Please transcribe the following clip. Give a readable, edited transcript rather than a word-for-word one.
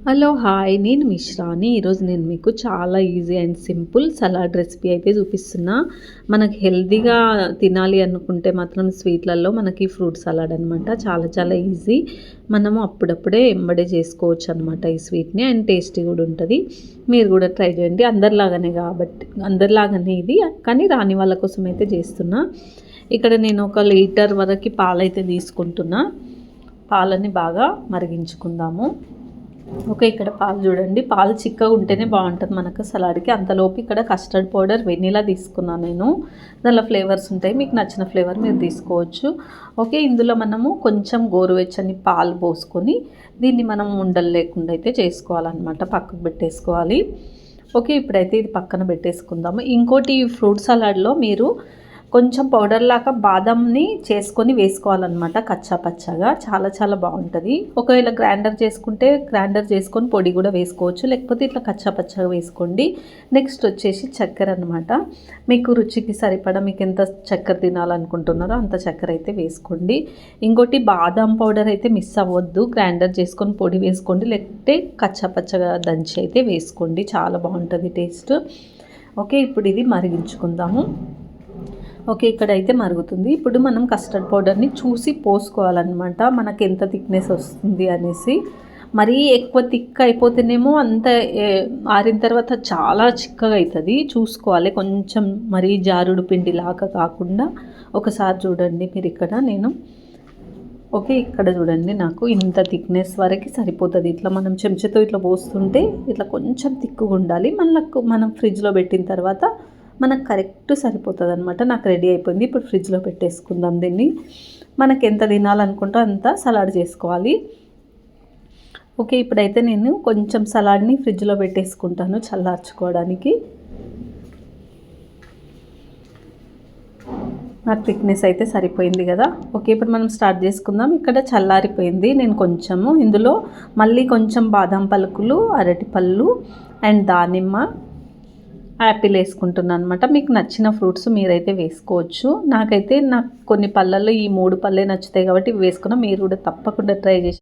Hello hi, నేను మిశ్రాని. ఈరోజు నేను మీకు చాలా easy and simple salad recipe అయితే చూపిస్తున్నా. మనకి హెల్తీగా తినాలి అనుకుంటే మాత్రం స్వీట్లలో మనకి ఫ్రూట్ సలాడ్ అనమాట. చాలా చాలా ఈజీ. మనము అప్పుడప్పుడే ఎంబడే చేసుకోవచ్చు అనమాట ఈ స్వీట్ని. అండ్ టేస్టీ కూడా ఉంటుంది. మీరు కూడా ట్రై చేయండి. అందరిలాగానే ఇది, కానీ రాని వాళ్ళ కోసం అయితే చేస్తున్నా. ఇక్కడ నేను 1 లీటర్ వరకు పాలైతే తీసుకుంటున్నా. పాలని బాగా మరిగించుకుందాము. ఓకే, ఇక్కడ పాలు చూడండి. పాలు చిక్కగా ఉంటేనే బాగుంటుంది మనకు సలాడ్కి. అంతలోపు ఇక్కడ కస్టర్డ్ పౌడర్, వెనిలా తీసుకున్నాను నేను. దానిలో ఫ్లేవర్స్ ఉంటాయి, మీకు నచ్చిన ఫ్లేవర్ మీరు తీసుకోవచ్చు. ఓకే, ఇందులో మనము కొంచెం గోరువెచ్చని పాలు పోసుకొని దీన్ని మనం ఉండలు లేకుండా అయితే చేసుకోవాలన్నమాట. పక్కకు పెట్టేసుకోవాలి. ఓకే, ఇప్పుడైతే ఇది పక్కన పెట్టేసుకుందాము. ఇంకోటి, ఫ్రూట్ సలాడ్లో మీరు కొంచెం పౌడర్ లాగా బాదంని చేసుకొని వేసుకోవాలన్నమాట, కచ్చా పచ్చగా. చాలా చాలా బాగుంటుంది. ఒకవేళ గ్రైండర్ చేసుకొని పొడి కూడా వేసుకోవచ్చు, లేకపోతే ఇట్లా కచ్చా పచ్చగా వేసుకోండి. నెక్స్ట్ వచ్చేసి చక్కెర అనమాట. మీకు రుచికి సరిపడా మీకు ఎంత చక్కెర తినాలనుకుంటున్నారో అంత చక్కెర అయితే వేసుకోండి. ఇంకోటి, బాదం పౌడర్ అయితే మిస్ అవ్వద్దు. గ్రైండర్ చేసుకొని పొడి వేసుకోండి, లేకపోతే కచ్చా పచ్చగా దంచి అయితే వేసుకోండి. చాలా బాగుంటుంది టేస్ట్. ఓకే, ఇప్పుడు ఇది మరిగించుకుందాము. ఓకే, ఇక్కడైతే మరుగుతుంది. ఇప్పుడు మనం కస్టర్డ్ పౌడర్ని చూసి పోసుకోవాలన్నమాట, మనకి ఎంత థిక్నెస్ వస్తుంది అనేసి. మరీ ఎక్కువ థిక్ అయిపోతేనేమో అంత ఆరిన తర్వాత చాలా చిక్కగా అవుతుంది. చూసుకోవాలి కొంచెం, మరీ జారుడు పిండి లాగా కాకుండా. ఒకసారి చూడండి మీరు ఇక్కడ నేను. ఓకే, ఇక్కడ చూడండి, నాకు ఇంత థిక్నెస్ వరకు సరిపోతుంది. ఇట్లా మనం చెంచాతో ఇట్లా పోస్తుంటే ఇట్లా కొంచెం థిక్గా ఉండాలి. మనం ఫ్రిడ్జ్లో పెట్టిన తర్వాత మనకు కరెక్ట్ సరిపోతుంది అనమాట. నాకు రెడీ అయిపోయింది. ఇప్పుడు ఫ్రిడ్జ్లో పెట్టేసుకుందాం దీన్ని. మనకి ఎంత తినాలనుకుంటో అంత సలాడ్ చేసుకోవాలి. ఓకే, ఇప్పుడైతే నేను కొంచెం సలాడ్ని ఫ్రిడ్జ్లో పెట్టేసుకుంటాను చల్లార్చుకోవడానికి. నాకు థిక్నెస్ అయితే సరిపోయింది కదా. ఓకే, ఇప్పుడు మనం స్టార్ట్ చేసుకుందాం. ఇక్కడ చల్లారిపోయింది. నేను కొంచెము ఇందులో మళ్ళీ కొంచెం బాదం పలుకులు, అరటిపళ్ళు అండ్ దానిమ్మ, యాపిల్ వేసుకుంటున్నాను అనమాట. మీకు నచ్చిన ఫ్రూట్స్ మీరైతే వేసుకోవచ్చు. నాకు కొన్ని పళ్ళల్లో ఈ 3 పళ్ళే నచ్చుతాయి కాబట్టి ఇవి వేసుకున్నా. మీరు కూడా తప్పకుండా ట్రై చేసి